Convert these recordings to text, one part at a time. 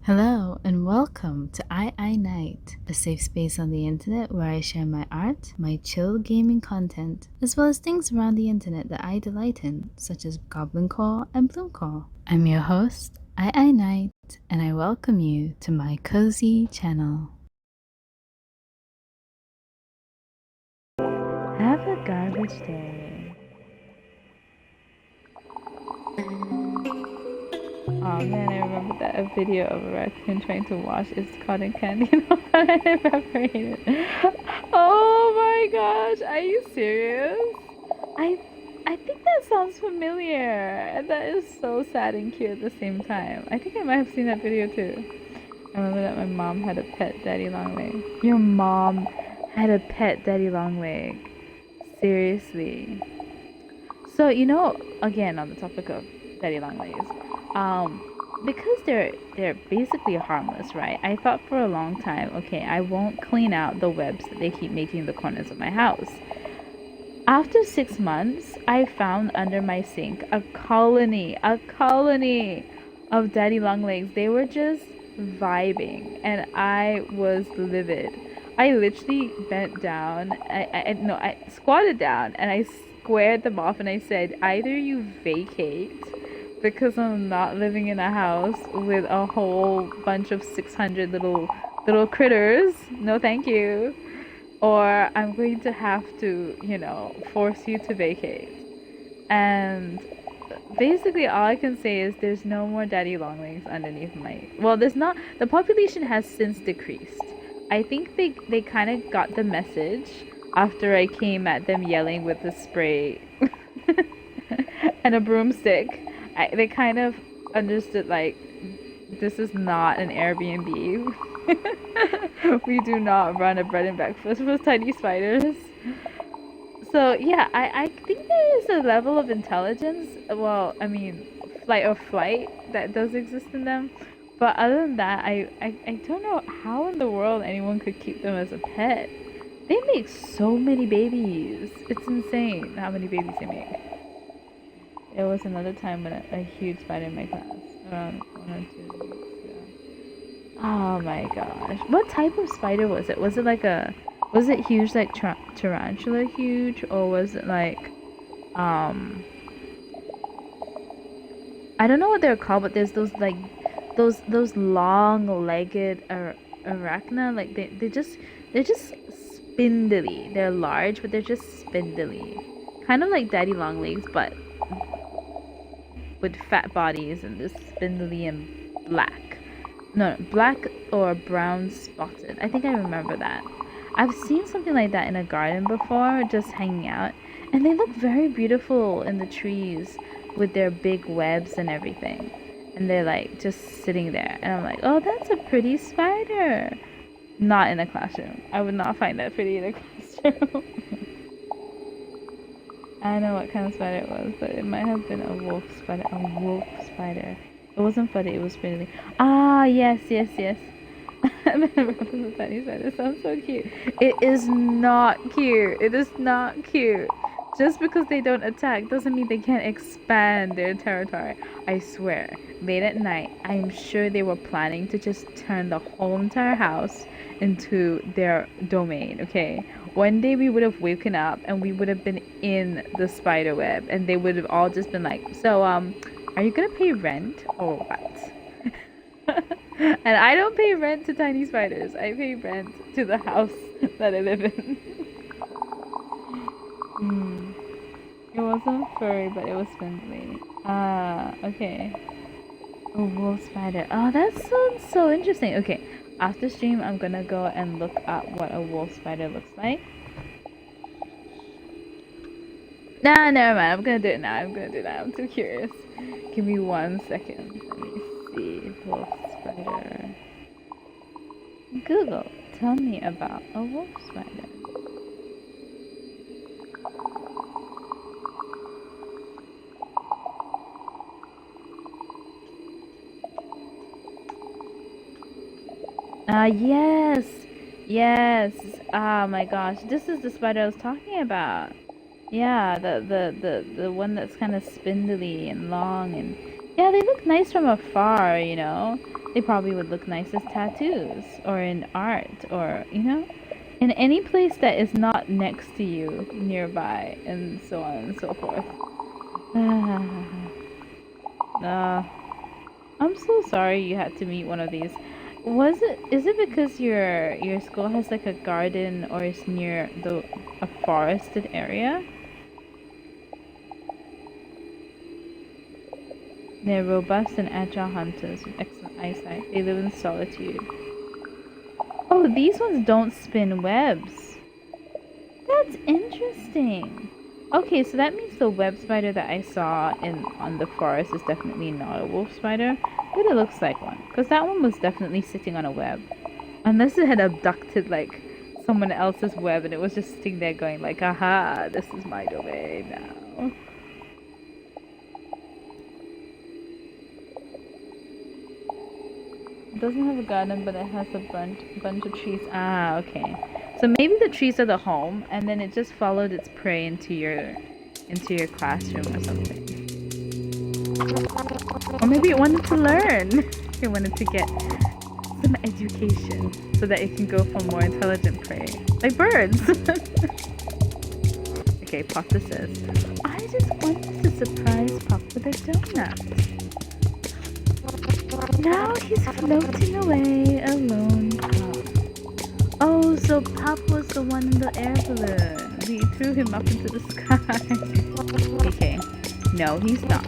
Hello and welcome to I Night, a safe space on the internet where I share my art, my chill gaming content, as well as things around the internet that I delight in, such as Goblin Core and Bloom Core. I'm your host, I Night, and I welcome you to my cozy channel. Have a garbage day. Oh man, I remember that a video of a raccoon trying to wash its cotton candy and evaporated. Oh my gosh, are you serious? I think that sounds familiar, and that is so sad and cute at the same time. I think I might have seen that video too. I remember that my mom had a pet daddy long leg. Your mom had a pet daddy long leg. Seriously. So, again, on the topic of daddy long legs, because they're basically harmless, right? I thought for a long time, okay, I won't clean out the webs that they keep making in the corners of my house. After 6 months, I found under my sink a colony of daddy long legs. They were just vibing, and I was livid. I literally bent down. I squatted down, and I squared them off, and I said, either you vacate because I'm not living in a house with a whole bunch of 600 little critters. No, thank you. Or I'm going to have to, force you to vacate. And basically all I can say is there's no more daddy longlegs underneath my... Well, there's not... The population has since decreased. I think they kind of got the message after I came at them yelling with a spray and a broomstick. They kind of understood, like, this is not an Airbnb. We do not run a bread and breakfast for tiny spiders. So yeah, I think there is a level of intelligence, well, I mean, flight that does exist in them. But other than that, I don't know how in the world anyone could keep them as a pet. They make so many babies. It's insane how many babies they make. There was another time when a huge spider in my class, around 1 or 2 weeks ago. Oh my gosh. What type of spider was it? Was it huge, like tarantula huge? Or was it like, I don't know what they're called, but there's those like, those long-legged arachna, like they're just spindly. They're large, but they're just spindly. Kind of like daddy long legs, but with fat bodies and just spindly and black. No, black or brown spotted. I think I remember that. I've seen something like that in a garden before, just hanging out. And they look very beautiful in the trees with their big webs and everything. And they're like just sitting there. And I'm like, oh, that's a pretty spider. Not in a classroom. I would not find that pretty in a classroom. I don't know what kind of spider it was, but it might have been a wolf spider. A wolf spider. It wasn't funny, it was spindly. Ah, yes. I remember the tiny spider. It sounds so cute. It is not cute. It is not cute. Just because they don't attack doesn't mean they can't expand their territory. I swear, late at night, I'm sure they were planning to just turn the whole entire house into their domain, okay? One day we would have woken up and we would have been in the spider web, and they would have all just been like, so, are you gonna pay rent or what? And I don't pay rent to tiny spiders. I pay rent to the house that I live in. It wasn't furry, but it was spindly. Ah, okay. A wolf spider. Oh, that sounds so interesting. Okay, after stream, I'm gonna go and look up what a wolf spider looks like. Nah, never mind. I'm gonna do it now. I'm too curious. Give me 1 second. Let me see. Wolf spider. Google, tell me about a wolf spider. Yes. Yes. Oh my gosh. This is the spider I was talking about. Yeah, the one that's kind of spindly and long, and yeah, they look nice from afar, They probably would look nice as tattoos or in art or, you know, in any place that is not next to you, nearby, and so on and so forth. I'm so sorry you had to meet one of these. Is it because your school has like a garden or is near a forested area? They're robust and agile hunters with excellent eyesight. They live in solitude. Oh, these ones don't spin webs. That's interesting. Okay, so that means the web spider that I saw on the forest is definitely not a wolf spider, but it looks like one. Because that one was definitely sitting on a web. Unless it had abducted, like, someone else's web and it was just sitting there going like, aha, this is my domain now. It doesn't have a garden, but it has a bunch of trees. Ah, okay. So maybe the trees are the home, and then it just followed its prey into your classroom or something. Or maybe it wanted to learn. It wanted to get some education so that it can go for more intelligent prey, like birds. Okay, Papa says, I just wanted to surprise Pop with a donut. Now he's floating away alone. Oh, so Pop was the one in the air balloon. We threw him up into the sky. Okay. No, he's not.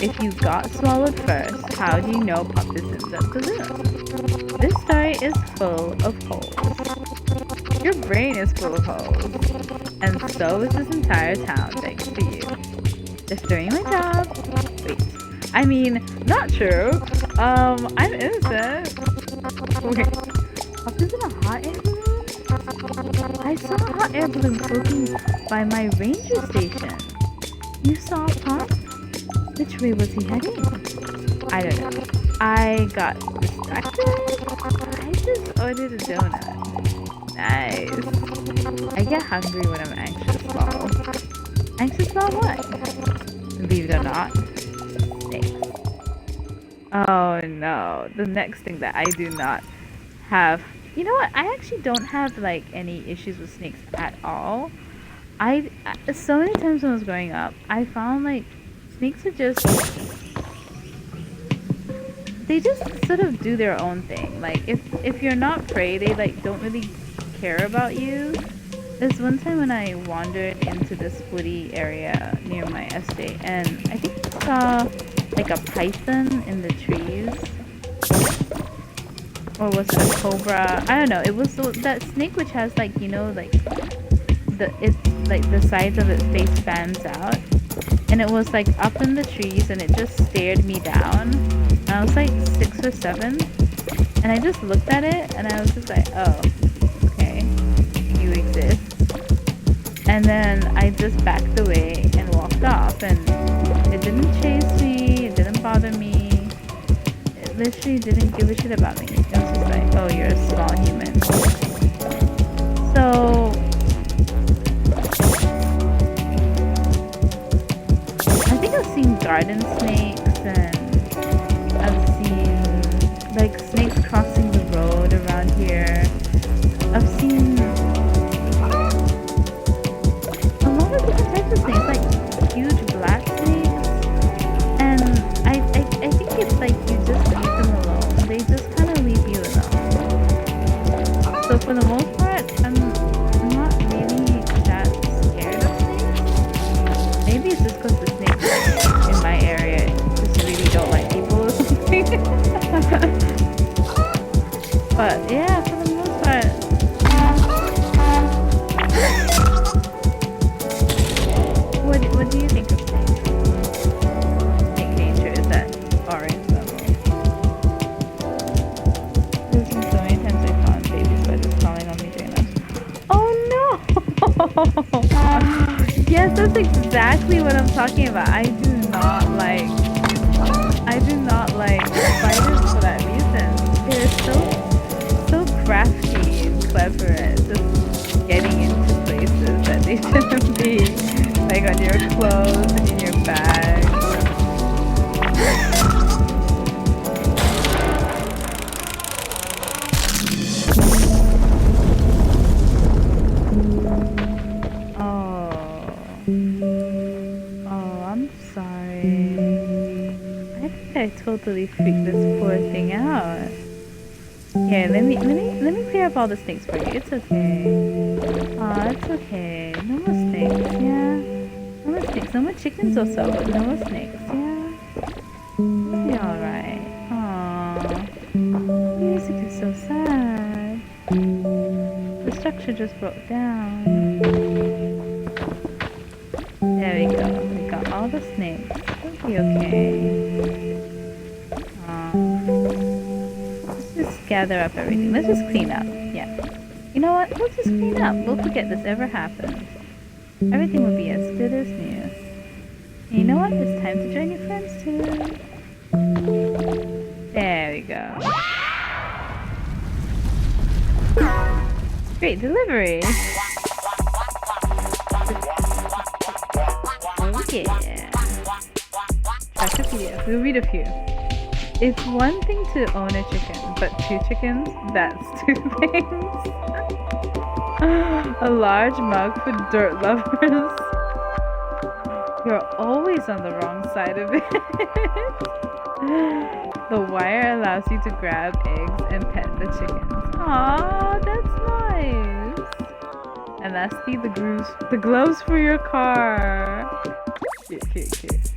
If you got swallowed first, how do you know Pop is in the balloon? This story is full of holes. Your brain is full of holes. And so is this entire town, thanks to you. Just doing my job. Wait. I mean, not true. I'm innocent. Wait. Pop is in a hot air balloon? I saw a hot air balloon floating by my ranger station. You saw Pop? Which way was he heading? I don't know. I got distracted. I just ordered a donut. Nice. I get hungry when I'm anxious, Paul. Anxious about what? Believe it or not. Snakes. Oh no. The next thing that I do not have. You know what? I actually don't have like any issues with snakes at all. So many times when I was growing up, I found like snakes are just, they just sort of do their own thing. Like if you're not prey, they like don't really care about you. There's one time when I wandered into this woody area near my estate, and I think I saw like a python in the trees. Or was it a cobra? I don't know. It was that snake which has like, you know, like the sides of its face fans out, and it was like up in the trees, and it just stared me down. And I was like 6 or 7, and I just looked at it, and I was just like, oh, okay, you exist. And then I just backed away and walked off, and it didn't chase me, it didn't bother me, it literally didn't give a shit about me. It was just like, oh, you're a small human. So I think I've seen garden snakes, and I've seen like snakes crossing the road around here. I've seen a lot of different types of snakes, like huge black snakes, and I think it's like you just leave them alone. They just kind of leave you alone. So for the most part, I'm not really that scared of snakes. Maybe it's just because the snakes in my area just really don't like people or something. But yeah, for the most part. What do you think of snakes? Snake nature is that orange level. There's been so many times I found baby spiders crawling on me during lunch. Oh no! Yes, that's exactly what I'm talking about. I do not like spiders for that reason. They're so crafty and clever at just getting into places that they shouldn't be. Like on your clothes and in your bag. totally freaked this poor thing out. Here, let me clear up all the snakes for you. It's okay. Aw, it's okay. No more snakes, yeah? No more snakes. No more chickens also, but no more snakes, yeah? It'll be alright. Aww. Music is so sad. The structure just broke down. There we go. We got all the snakes. It'll be okay. Let's just gather up everything. Let's just clean up. Yeah. You know what? We'll just clean up. We'll forget this ever happened. Everything will be as good as new. And you know what? It's time to join your friends too. There we go. Great delivery. Oh yeah. Tractopedia. We'll read a few. It's one thing to own a chicken, but 2 chickens, that's 2 things. A large mug for dirt lovers. You're always on the wrong side of it. The wire allows you to grab eggs and pet the chickens. Aww, that's nice. And lastly, the gloves for your car. Cute, cute, cute.